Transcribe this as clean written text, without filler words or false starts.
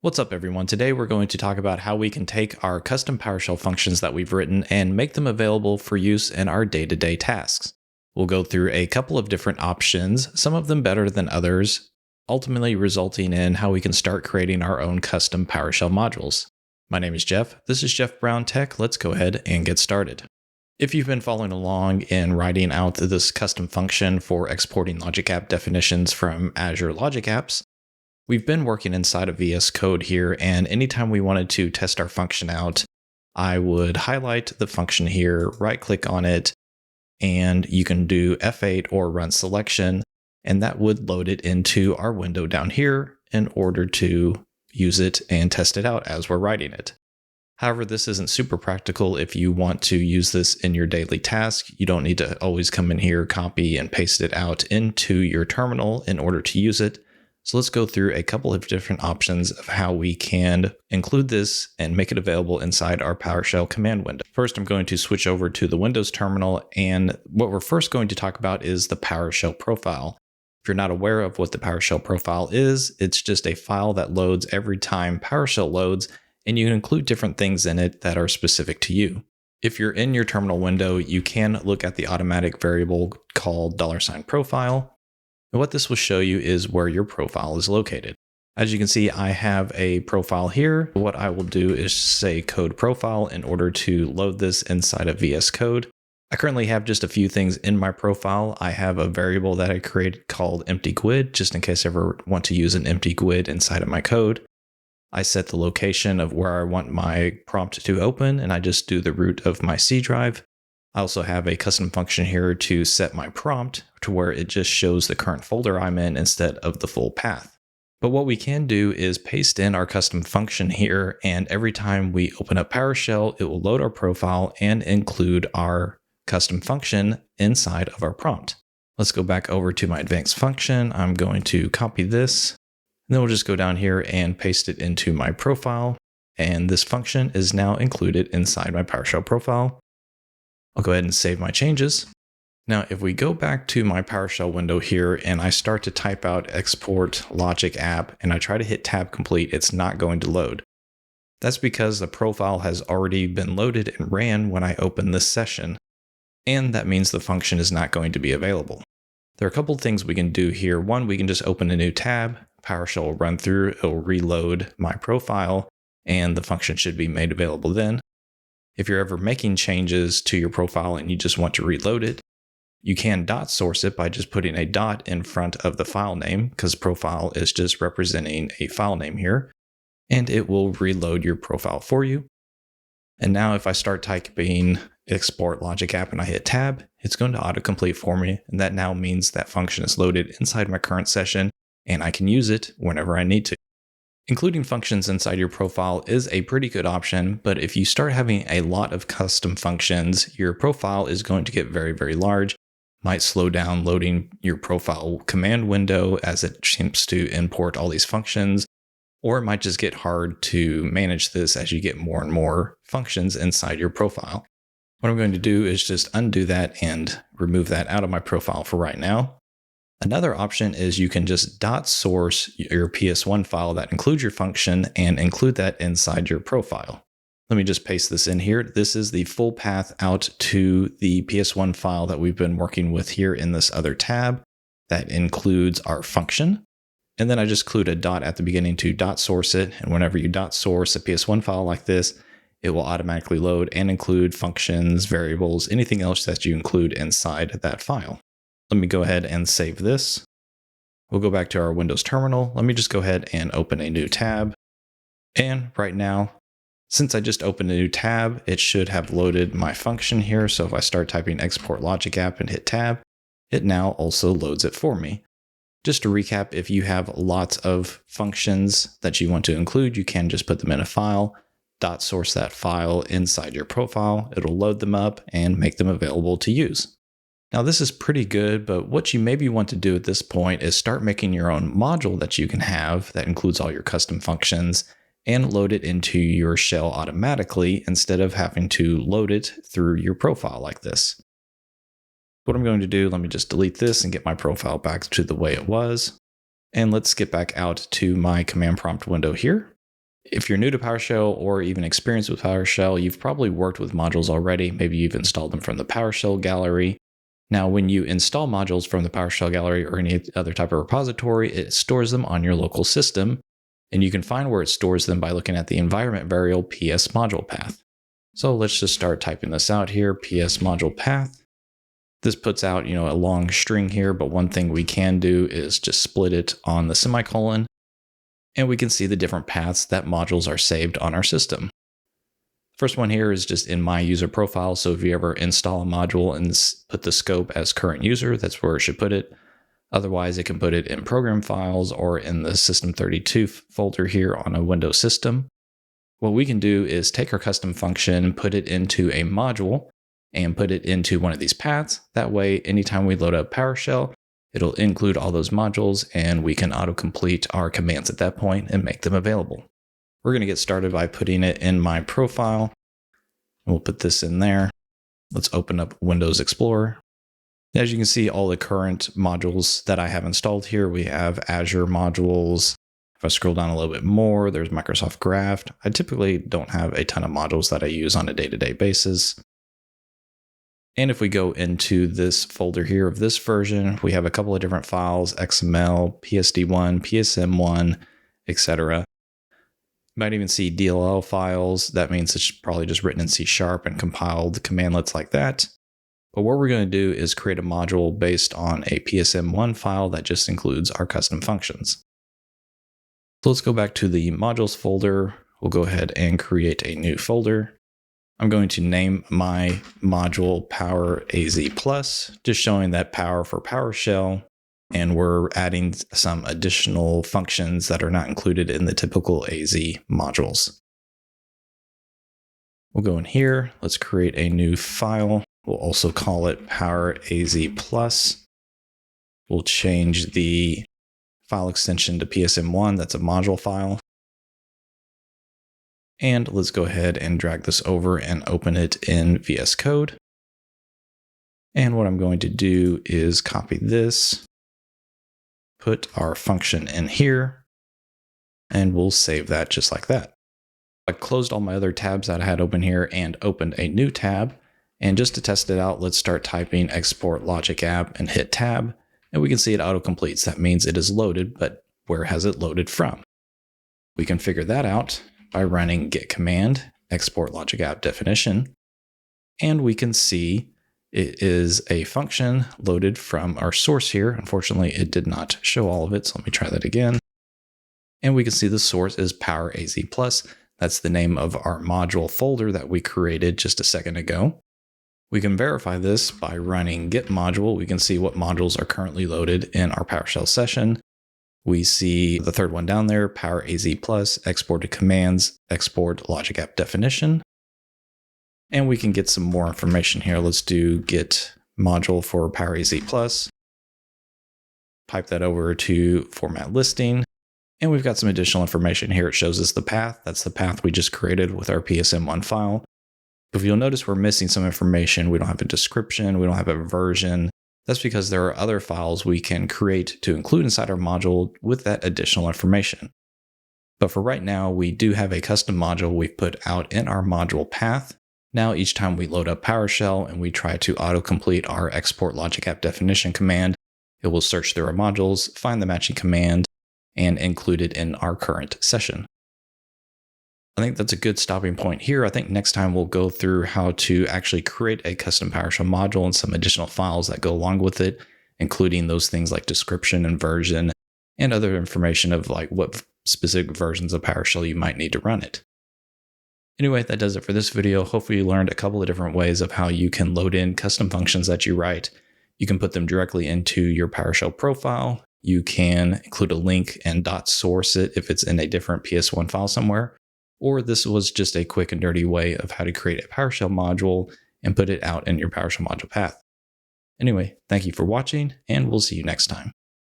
What's up, everyone? Today we're going to talk about how we can take our custom PowerShell functions that we've written and make them available for use in our day-to-day tasks. We'll go through a couple of different options, some of them better than others, ultimately resulting in how we can start creating our own custom PowerShell modules. My name is Jeff. This is Jeff Brown Tech. Let's go ahead and get started. If you've been following along in writing out this custom function for exporting Logic App definitions from Azure Logic Apps, we've been working inside of VS Code here, and anytime we wanted to test our function out, I would highlight the function here, right-click on it, and you can do F8 or run selection, and that would load it into our window down here in order to use it and test it out as we're writing it. However, this isn't super practical if you want to use this in your daily task. You don't need to always come in here, copy and paste it out into your terminal in order to use it. So let's go through a couple of different options of how we can include this and make it available inside our PowerShell command window. First, I'm going to switch over to the Windows terminal, and what we're first going to talk about is the PowerShell profile. If you're not aware of what the PowerShell profile is, it's just a file that loads every time PowerShell loads, and you can include different things in it that are specific to you. If you're in your terminal window, you can look at the automatic variable called $profile. And what this will show you is where your profile is located. As you can see, I have a profile here. What I will do is say code profile in order to load this inside of VS Code. I currently have just a few things in my profile. I have a variable that I created called empty GUID, just in case I ever want to use an empty GUID inside of my code. I set the location of where I want my prompt to open, and I just do the root of my C drive. I also have a custom function here to set my prompt to where it just shows the current folder I'm in instead of the full path. But what we can do is paste in our custom function here, and every time we open up PowerShell, it will load our profile and include our custom function inside of our prompt. Let's go back over to my advanced function. I'm going to copy this, and then we'll just go down here and paste it into my profile. And this function is now included inside my PowerShell profile. I'll go ahead and save my changes. Now, if we go back to my PowerShell window here and I start to type out export logic app and I try to hit tab complete, it's not going to load. That's because the profile has already been loaded and ran when I open this session. And that means the function is not going to be available. There are a couple of things we can do here. One, we can just open a new tab. PowerShell will run through, it will reload my profile, and the function should be made available then. If you're ever making changes to your profile and you just want to reload it, you can dot source it by just putting a dot in front of the file name, because profile is just representing a file name here, and it will reload your profile for you. And now if I start typing export logic app and I hit tab, it's going to autocomplete for me, and that now means that function is loaded inside my current session and I can use it whenever I need to. Including functions inside your profile is a pretty good option, but if you start having a lot of custom functions, your profile is going to get very, very large. Might slow down loading your profile command window as it attempts to import all these functions, or it might just get hard to manage this as you get more and more functions inside your profile. What I'm going to do is just undo that and remove that out of my profile for right now. Another option is you can just dot source your PS1 file that includes your function and include that inside your profile. Let me just paste this in here. This is the full path out to the PS1 file that we've been working with here in this other tab that includes our function. And then I just include a dot at the beginning to dot source it. And whenever you dot source a PS1 file like this, it will automatically load and include functions, variables, anything else that you include inside that file. Let me go ahead and save this. We'll go back to our Windows terminal. Let me just go ahead and open a new tab. And right now, since I just opened a new tab, it should have loaded my function here. So if I start typing export logic app and hit tab, it now also loads it for me. Just to recap, if you have lots of functions that you want to include, you can just put them in a file, dot source that file inside your profile. It'll load them up and make them available to use. Now this is pretty good, but what you maybe want to do at this point is start making your own module that you can have that includes all your custom functions and load it into your shell automatically instead of having to load it through your profile like this. What I'm going to do, let me just delete this and get my profile back to the way it was. And let's get back out to my command prompt window here. If you're new to PowerShell or even experienced with PowerShell, you've probably worked with modules already. Maybe you've installed them from the PowerShell gallery. Now, when you install modules from the PowerShell gallery or any other type of repository, it stores them on your local system. And you can find where it stores them by looking at the environment variable PS module path. So let's just start typing this out here, PS module path. This puts out, a long string here, but one thing we can do is just split it on the semicolon, and we can see the different paths that modules are saved on our system. First one here is just in my user profile. So if you ever install a module and put the scope as current user, that's where it should put it. Otherwise, it can put it in program files or in the system32 folder here on a Windows system. What we can do is take our custom function, put it into a module, and put it into one of these paths. That way, anytime we load up PowerShell, it'll include all those modules, and we can autocomplete our commands at that point and make them available. We're going to get started by putting it in my profile. We'll put this in there. Let's open up Windows Explorer. As you can see, all the current modules that I have installed here, we have Azure modules. If I scroll down a little bit more, there's Microsoft Graph. I typically don't have a ton of modules that I use on a day-to-day basis. And if we go into this folder here of this version, we have a couple of different files, XML, PSD1, PSM1, etc. You might even see DLL files. That means it's probably just written in C# and compiled commandlets like that. But what we're going to do is create a module based on a PSM1 file that just includes our custom functions. So let's go back to the modules folder. We'll go ahead and create a new folder. I'm going to name my module Power AZ Plus, just showing that power for PowerShell. And we're adding some additional functions that are not included in the typical AZ modules. We'll go in here. Let's create a new file. We'll also call it Power AZ Plus. We'll change the file extension to PSM1. That's a module file. And let's go ahead and drag this over and open it in VS Code. And what I'm going to do is copy this, put our function in here, and we'll save that just like that. I closed all my other tabs that I had open here and opened a new tab. And just to test it out, let's start typing export logic app and hit tab. And we can see it auto-completes. That means it is loaded, but where has it loaded from? We can figure that out by running git command, export logic app definition. And we can see it is a function loaded from our source here. Unfortunately, it did not show all of it. So let me try that again. And we can see the source is Power AZ Plus. That's the name of our module folder that we created just a second ago. We can verify this by running git module. We can see what modules are currently loaded in our PowerShell session. We see the third one down there, Power AZ Plus, export to commands, export logic app definition. And we can get some more information here. Let's do git module for Power AZ Plus. Pipe that over to format listing. And we've got some additional information here. It shows us the path. That's the path we just created with our PSM1 file. If you'll notice, we're missing some information. We don't have a description. We don't have a version. That's because there are other files we can create to include inside our module with that additional information. But for right now, we do have a custom module we've put out in our module path. Now, each time we load up PowerShell and we try to autocomplete our export logic app definition command, it will search through our modules, find the matching command, and include it in our current session. I think that's a good stopping point here. I think next time we'll go through how to actually create a custom PowerShell module and some additional files that go along with it, including those things like description and version and other information of like what specific versions of PowerShell you might need to run it. Anyway, that does it for this video. Hopefully you learned a couple of different ways of how you can load in custom functions that you write. You can put them directly into your PowerShell profile. You can include a link and .source it if it's in a different PS1 file somewhere. Or this was just a quick and dirty way of how to create a PowerShell module and put it out in your PowerShell module path. Anyway, thank you for watching, and we'll see you next time.